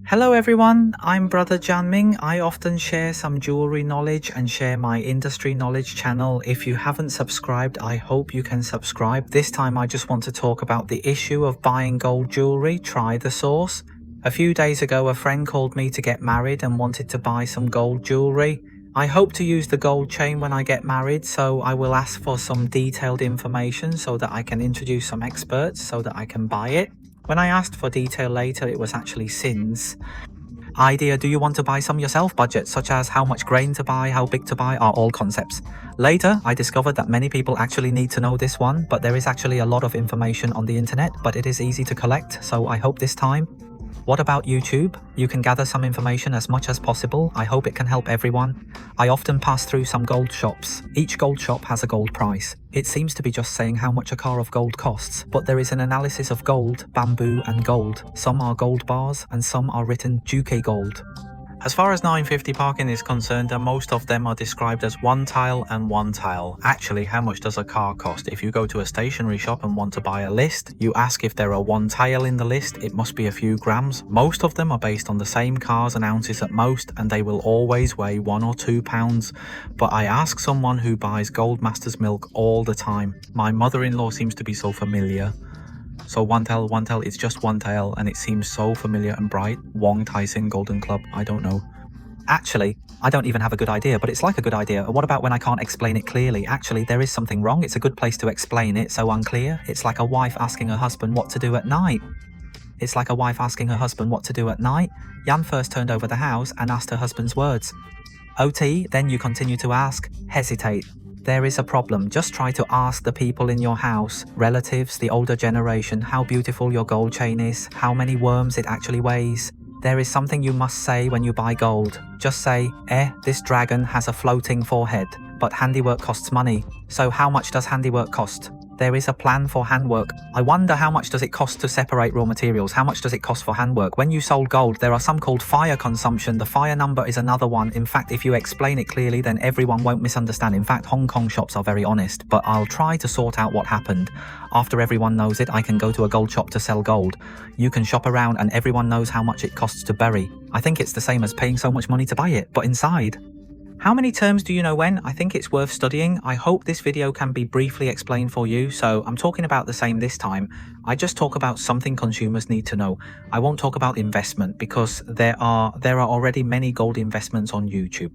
Hello everyone, I'm Brother Janming. I often share some jewelry knowledge and share my industry knowledge channel. If you haven't subscribed, I hope you can subscribe. This time I just want to talk about the issue of buying gold jewelry. Try the source. A few days ago, a friend called me to get married and wanted to buy some gold jewelry. I hope to use the gold chain when I get married, so I will ask for some detailed information so that I can introduce some experts so that I can buy it. When I asked for detail later, it was actually sins. Idea, do you want to buy some yourself? Budget, such as how much grain to buy, how big to buy, are all concepts. Later, I discovered that many people actually need to know this one, but there is actually a lot of information on the internet, but it is easy to collect, so I hope this time. What about YouTube? You can gather some information as much as possible. I hope it can help everyone. I often pass through some gold shops. Each gold shop has a gold price. It seems to be just saying how much a car of gold costs, but there is an analysis of gold, bamboo and gold. Some are gold bars and some are written Duque gold. As far as 950 parking is concerned, most of them are described as one tile and one tile. Actually, how much does a car cost? If you go to a stationery shop and want to buy a list, you ask if there are one tile in the list, it must be a few grams. Most of them are based on the same cars and ounces at most, and they will always weigh 1 or 2 pounds. But I ask someone who buys Gold Masters milk all the time. My mother-in-law seems to be so familiar. So one tile, it's just one tile, and it seems so familiar and bright. Wong Tai Sin Golden Club, I don't know. Actually, I don't even have a good idea, but it's like a good idea. What about when I can't explain it clearly? Actually, there is something wrong. It's a good place to explain it, so unclear. It's like a wife asking her husband what to do at night. It's like a wife asking her husband what to do at night. Yan first turned over the house and asked her husband's words. OT, then you continue to ask, hesitate. There is a problem. Just try to ask the people in your house, relatives, the older generation, how beautiful your gold chain is, how many worms it actually weighs. There is something you must say when you buy gold. Just say, this dragon has a floating forehead, but handiwork costs money. So how much does handiwork cost? There is a plan for handwork. I wonder how much does it cost to separate raw materials? How much does it cost for handwork? When you sold gold, there are some called fire consumption. The fire number is another one. In fact, if you explain it clearly, then everyone won't misunderstand. In fact, Hong Kong shops are very honest, but I'll try to sort out what happened. After everyone knows it, I can go to a gold shop to sell gold. You can shop around and everyone knows how much it costs to bury. I think it's the same as paying so much money to buy it, but inside. How many terms do you know when? I think it's worth studying. I hope this video can be briefly explained for you, so I'm talking about the same this time. I just talk about something consumers need to know. I won't talk about investment because there are already many gold investments on YouTube.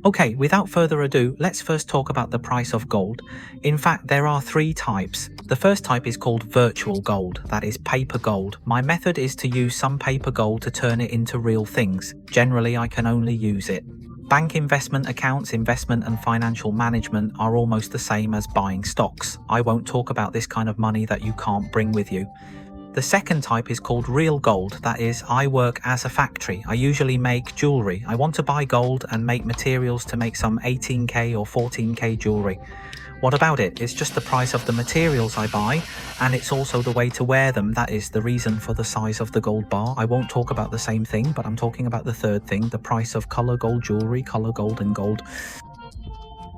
Okay, without further ado, let's first talk about the price of gold. In fact, there are 3 types. The first type is called virtual gold, that is paper gold. My method is to use some paper gold to turn it into real things. Generally, I can only use it. Bank investment accounts, investment and financial management are almost the same as buying stocks. I won't talk about this kind of money that you can't bring with you. The second type is called real gold. That is, I work as a factory. I usually make jewelry. I want to buy gold and make materials to make some 18K or 14K jewelry. What about it? It's just the price of the materials I buy, and it's also the way to wear them. That is the reason for the size of the gold bar. I won't talk about the same thing, but I'm talking about the third thing, the price of color gold jewelry, color gold and gold.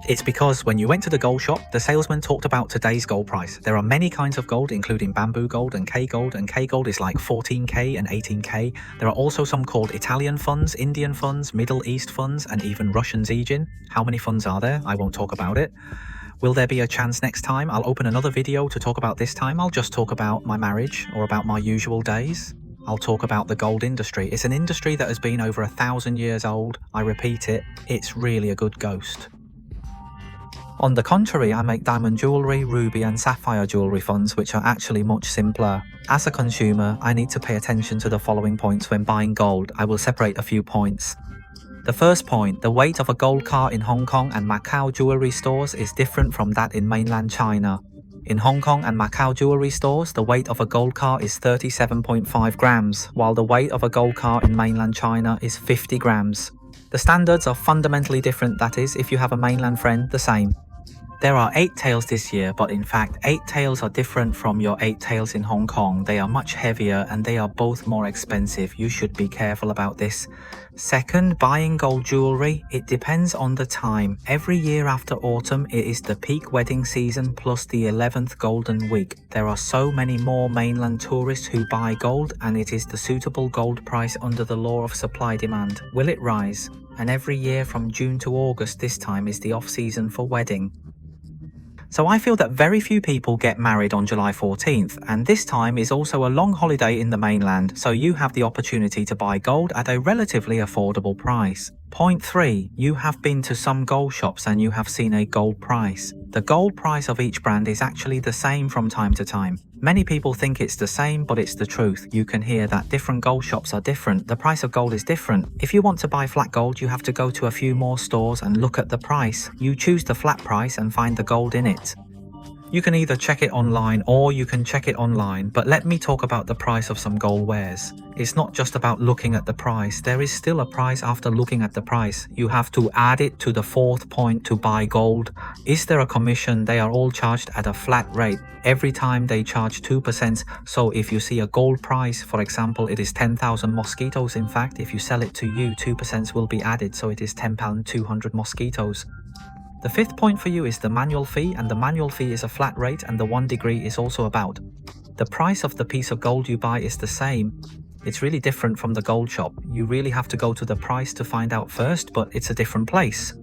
It's because when you went to the gold shop, the salesman talked about today's gold price. There are many kinds of gold, including bamboo gold and K gold is like 14K and 18K. There are also some called Italian funds, Indian funds, Middle East funds, and even Russian Zijin. How many funds are there? I won't talk about it. Will there be a chance next time? I'll open another video to talk about this time. I'll just talk about my marriage or about my usual days. I'll talk about the gold industry. It's an industry that has been over 1,000 years old. I repeat it, it's really a good ghost. On the contrary, I make diamond jewelry, ruby and sapphire jewelry funds, which are actually much simpler. As a consumer, I need to pay attention to the following points when buying gold. I will separate a few points. The first point, the weight of a gold car in Hong Kong and Macau jewelry stores is different from that in mainland China. In Hong Kong and Macau jewelry stores, the weight of a gold car is 37.5 grams, while the weight of a gold car in mainland China is 50 grams. The standards are fundamentally different, that is, if you have a mainland friend, the same. There are 8 tails this year, but in fact 8 tails are different from your 8 tails in Hong Kong. They are much heavier and they are both more expensive. You should be careful about this. Second, buying gold jewelry, it depends on the time. Every year after autumn, it is the peak wedding season plus the 11th golden week. There are so many more mainland tourists who buy gold, and it is the suitable gold price under the law of supply demand. Will it rise? And every year from June to August this time is the off-season for wedding. So I feel that very few people get married on July 14th, and this time is also a long holiday in the mainland, so you have the opportunity to buy gold at a relatively affordable price. Point 3. You have been to some gold shops and you have seen a gold price. The gold price of each brand is actually the same from time to time. Many people think it's the same, but it's the truth. You can hear that different gold shops are different. The price of gold is different. If you want to buy flat gold, you have to go to a few more stores and look at the price. You choose the flat price and find the gold in it. You can either check it online or you can check it online, but let me talk about the price of some gold wares. It's not just about looking at the price. There is still a price after looking at the price. You have to add it to the 4th point to buy gold. Is there a commission? They are all charged at a flat rate. Every time they charge 2%. So if you see a gold price, for example, it is 10,000 mosquitoes. In fact, if you sell it to you, 2% will be added. So it is £10 200 mosquitoes. The 5th point for you is the manual fee, and the manual fee is a flat rate, and the 1 degree is also about. The price of the piece of gold you buy is the same. It's really different from the gold shop. You really have to go to the price to find out first, but it's a different place.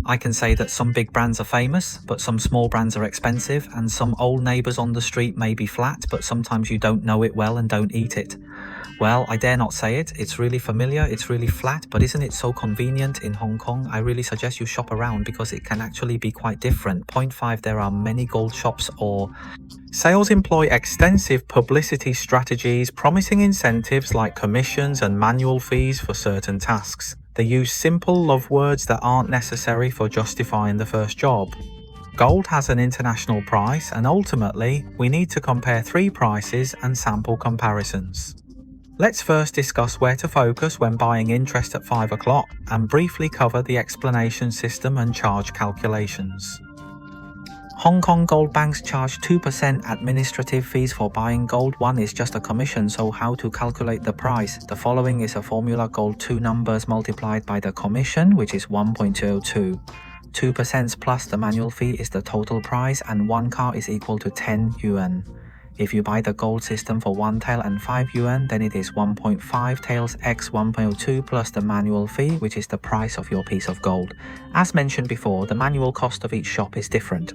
I can say that some big brands are famous, but some small brands are expensive, and some old neighbours on the street may be flat, but sometimes you don't know it well and don't eat it. Well, I dare not say it. It's really familiar, it's really flat, but isn't it so convenient in Hong Kong? I really suggest you shop around because it can actually be quite different. Point 5, there are many gold shops or sales employ extensive publicity strategies, promising incentives like commissions and manual fees for certain tasks. They use simple love words that aren't necessary for justifying the first job. Gold has an international price, and ultimately, we need to compare 3 prices and sample comparisons. Let's first discuss where to focus when buying interest at 5 o'clock and briefly cover the explanation system and charge calculations. Hong Kong gold banks charge 2% administrative fees for buying gold. 1 is just a commission, so how to calculate the price? The following is a formula: gold 2 numbers multiplied by the commission, which is 1.02. 2% plus the manual fee is the total price, and 1 car is equal to 10 yuan. If you buy the gold system for 1 tael and 5 yuan, then it is 1.5 taels x 1.02 plus the manual fee, which is the price of your piece of gold. As mentioned before, the manual cost of each shop is different.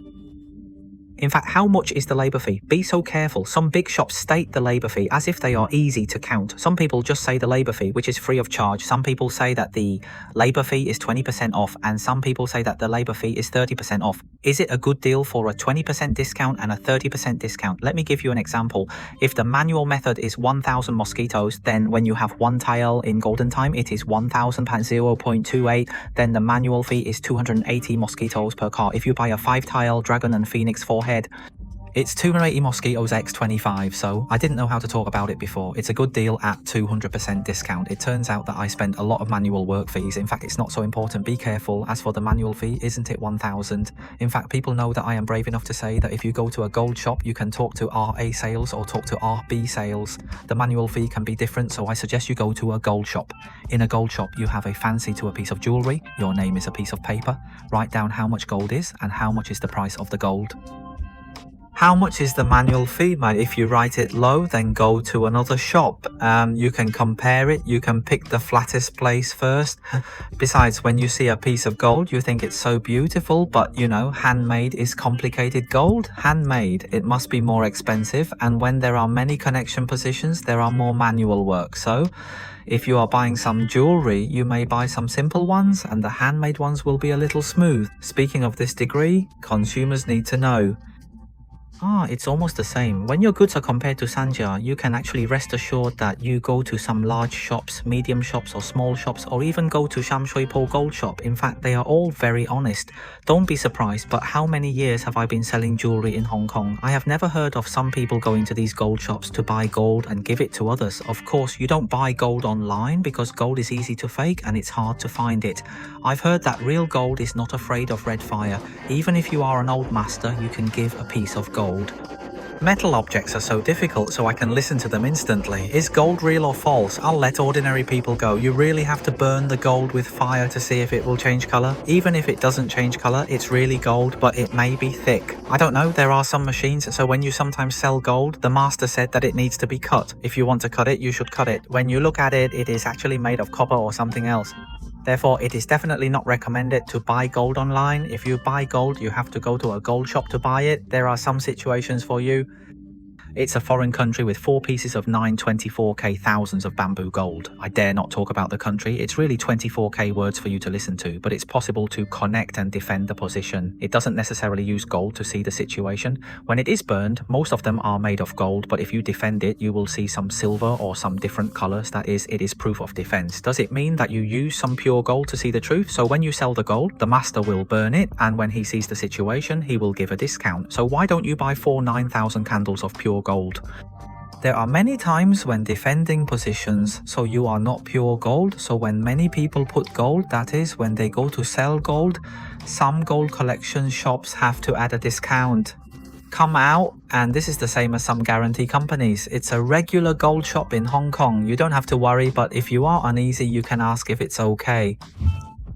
In fact, how much is the labour fee? Be so careful. Some big shops state the labour fee as if they are easy to count. Some people just say the labour fee, which is free of charge. Some people say that the labour fee is 20% off, and some people say that the labour fee is 30% off. Is it a good deal for a 20% discount and a 30% discount? Let me give you an example. If the manual method is 1,000 mosquitoes, then when you have 1 tael in golden time, it is 1,000 at 0.28. Then the manual fee is 280 mosquitoes per car. If you buy a 5 tael dragon and phoenix forehead, it's 280 mosquitoes x 25, so I didn't know how to talk about it before. It's a good deal at 200% discount. It turns out that I spent a lot of manual work fees. In fact, it's not so important. Be careful. As for the manual fee, isn't it 1,000? In fact, people know that I am brave enough to say that if you go to a gold shop, you can talk to RA sales or talk to RB sales. The manual fee can be different, so I suggest you go to a gold shop. In a gold shop, you have a fancy to a piece of jewellery. Your name is a piece of paper. Write down how much gold is and how much is the price of the gold. How much is the manual fee? If you write it low, then go to another shop. You can compare it. You can pick the flattest place first. Besides, when you see a piece of gold, you think it's so beautiful, but you know, handmade is complicated gold. Handmade, it must be more expensive. And when there are many connection positions, there are more manual work. So if you are buying some jewelry, you may buy some simple ones, and the handmade ones will be a little smooth. Speaking of this degree, consumers need to know. It's almost the same. When your goods are compared to Sanja, you can actually rest assured that you go to some large shops, medium shops or small shops, or even go to Sham Shui Po Gold Shop. In fact, they are all very honest. Don't be surprised, but how many years have I been selling jewelry in Hong Kong? I have never heard of some people going to these gold shops to buy gold and give it to others. Of course, you don't buy gold online because gold is easy to fake and it's hard to find it. I've heard that real gold is not afraid of red fire. Even if you are an old master, you can give a piece of gold. Metal objects are so difficult, so I can listen to them instantly. Is gold real or false? I'll let ordinary people go. You really have to burn the gold with fire to see if it will change color. Even if it doesn't change color, it's really gold, but it may be thick. I don't know, there are some machines, so when you sometimes sell gold, the master said that it needs to be cut. If you want to cut it, you should cut it. When you look at it, it is actually made of copper or something else. Therefore, it is definitely not recommended to buy gold online. If you buy gold, you have to go to a gold shop to buy it. There are some situations for you. It's a foreign country with 4 pieces of 924k thousands of bamboo gold. I dare not talk about the country. It's really 24k words for you to listen to, but it's possible to connect and defend the position. It doesn't necessarily use gold to see the situation. When it is burned, most of them are made of gold, but if you defend it, you will see some silver or some different colors. That is, it is proof of defense. Does it mean that you use some pure gold to see the truth? So when you sell the gold, the master will burn it, and when he sees the situation, he will give a discount. So why don't you buy 4 9,000 candles of pure gold? There are many times when defending positions, so you are not pure gold. So when many people put gold, that is when they go to sell gold, some gold collection shops have to add a discount. Come out, and this is the same as some guarantee companies. It's a regular gold shop in Hong Kong. You don't have to worry, but if you are uneasy, you can ask if it's okay.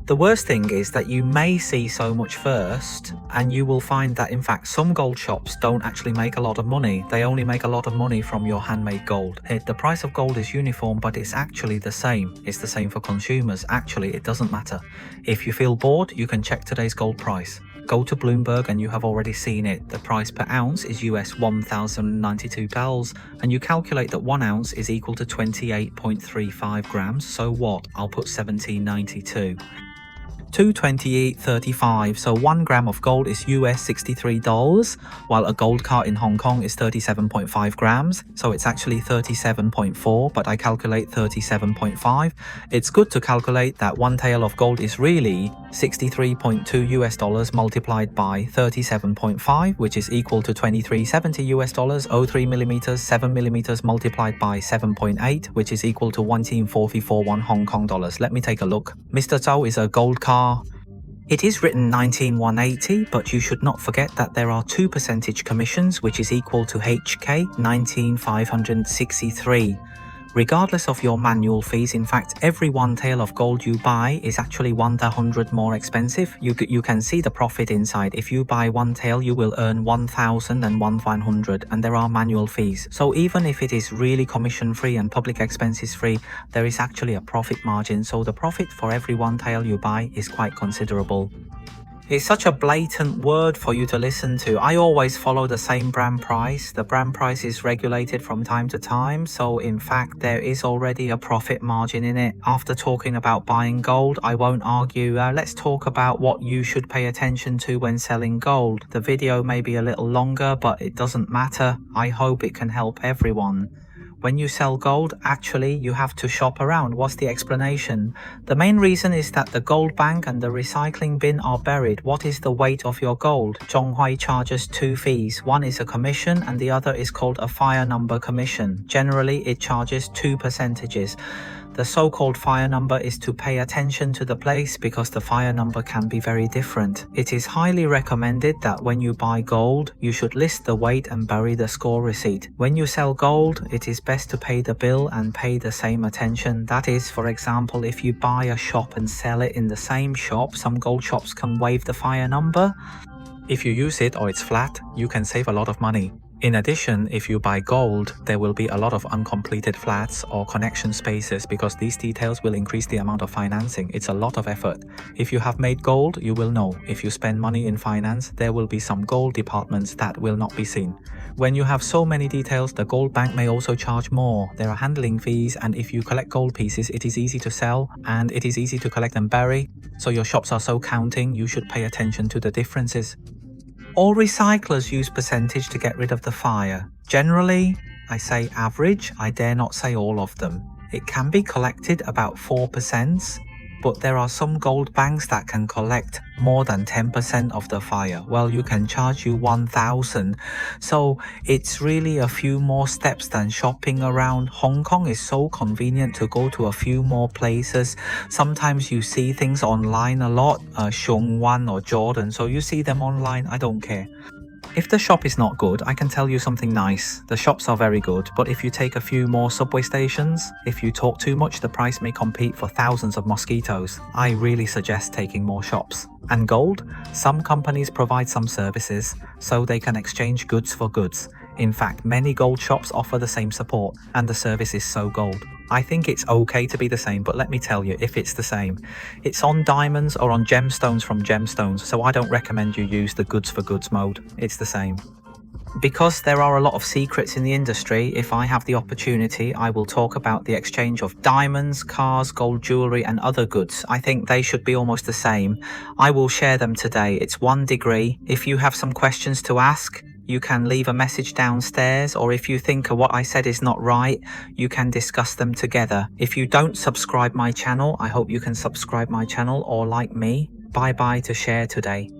The worst thing is that you may see so much first, and you will find that in fact some gold shops don't actually make a lot of money. They only make a lot of money from your handmade gold. The price of gold is uniform, but it's actually the same. It's the same for consumers. Actually, it doesn't matter. If you feel bored, you can check today's gold price. Go to Bloomberg and you have already seen it. The price per ounce is US 1,092 bells, and you calculate that 1 ounce is equal to 28.35 grams. So what? I'll put 1792. 228.35, so 1 gram of gold is US $63, while a gold car in Hong Kong is 37.5 grams, so it's actually 37.4, but I calculate 37.5. It's good to calculate that 1 tael of gold is really $63.2 US multiplied by 37.5, which is equal to 2370 US dollars. 03 millimeters, 7 millimeters multiplied by 7.8, which is equal to 14.441 Hong Kong dollars. Let me take a look. Mr. Zhou is a gold car. It is written 19,180, but you should not forget that there are 2% commissions, which is equal to HK 19,563. Regardless of your manual fees, in fact, every 1 tael of gold you buy is actually 100 more expensive. You can see the profit inside. If you buy 1 tael, you will earn 1,000 and 1,100, and there are manual fees. So even if it is really commission free and public expenses free, there is actually a profit margin. So the profit for every 1 tael you buy is quite considerable. It's such a blatant word for you to listen to. I always follow the same brand price. The brand price is regulated from time to time, so in fact there is already a profit margin in it. After talking about buying gold, I won't argue. Let's talk about what you should pay attention to when selling gold. The video may be a little longer, but it doesn't matter. I hope it can help everyone. When you sell gold, actually, you have to shop around. What's the explanation? The main reason is that the gold bank and the recycling bin are buried. What is the weight of your gold? Zhonghui charges 2 fees. One is a commission and the other is called a fire number commission. Generally, it charges 2 percentages. The so-called fire number is to pay attention to the place because the fire number can be very different. It is highly recommended that when you buy gold, you should list the weight and bury the score receipt. When you sell gold, it is best to pay the bill and pay the same attention. That is, for example, if you buy a shop and sell it in the same shop, some gold shops can waive the fire number. If you use it or it's flat, you can save a lot of money. In addition, if you buy gold, there will be a lot of uncompleted flats or connection spaces because these details will increase the amount of financing. It's a lot of effort. If you have made gold, you will know. If you spend money in finance, there will be some gold departments that will not be seen. When you have so many details, the gold bank may also charge more. There are handling fees, and if you collect gold pieces, it is easy to sell and it is easy to collect and bury. So your shops are so counting, you should pay attention to the differences. All recyclers use percentage to get rid of the fire. Generally, I say average, I dare not say all of them. It can be collected about 4%, but there are some gold banks that can collect more than 10% of the fire. Well, you can charge you 1,000. So it's really a few more steps than shopping around. Hong Kong is so convenient to go to a few more places. Sometimes you see things online a lot, Shung Wan or Jordan, so you see them online, I don't care. If the shop is not good, I can tell you something nice. The shops are very good, but if you take a few more subway stations, if you talk too much, the price may compete for thousands of mosquitoes. I really suggest taking more shops. And gold? Some companies provide some services, so they can exchange goods for goods. In fact, many gold shops offer the same support, and the service is so gold. I think it's okay to be the same, but let me tell you, if it's the same, it's on diamonds or on gemstones from gemstones, so I don't recommend you use the goods for goods mode. It's the same. Because there are a lot of secrets in the industry, if I have the opportunity, I will talk about the exchange of diamonds, cars, gold jewelry and other goods. I think they should be almost the same. I will share them today. It's 1 degree. If you have some questions to ask, you can leave a message downstairs, or if you think what I said is not right, you can discuss them together. If you don't subscribe my channel, I hope you can subscribe my channel or like me. Bye bye to share today.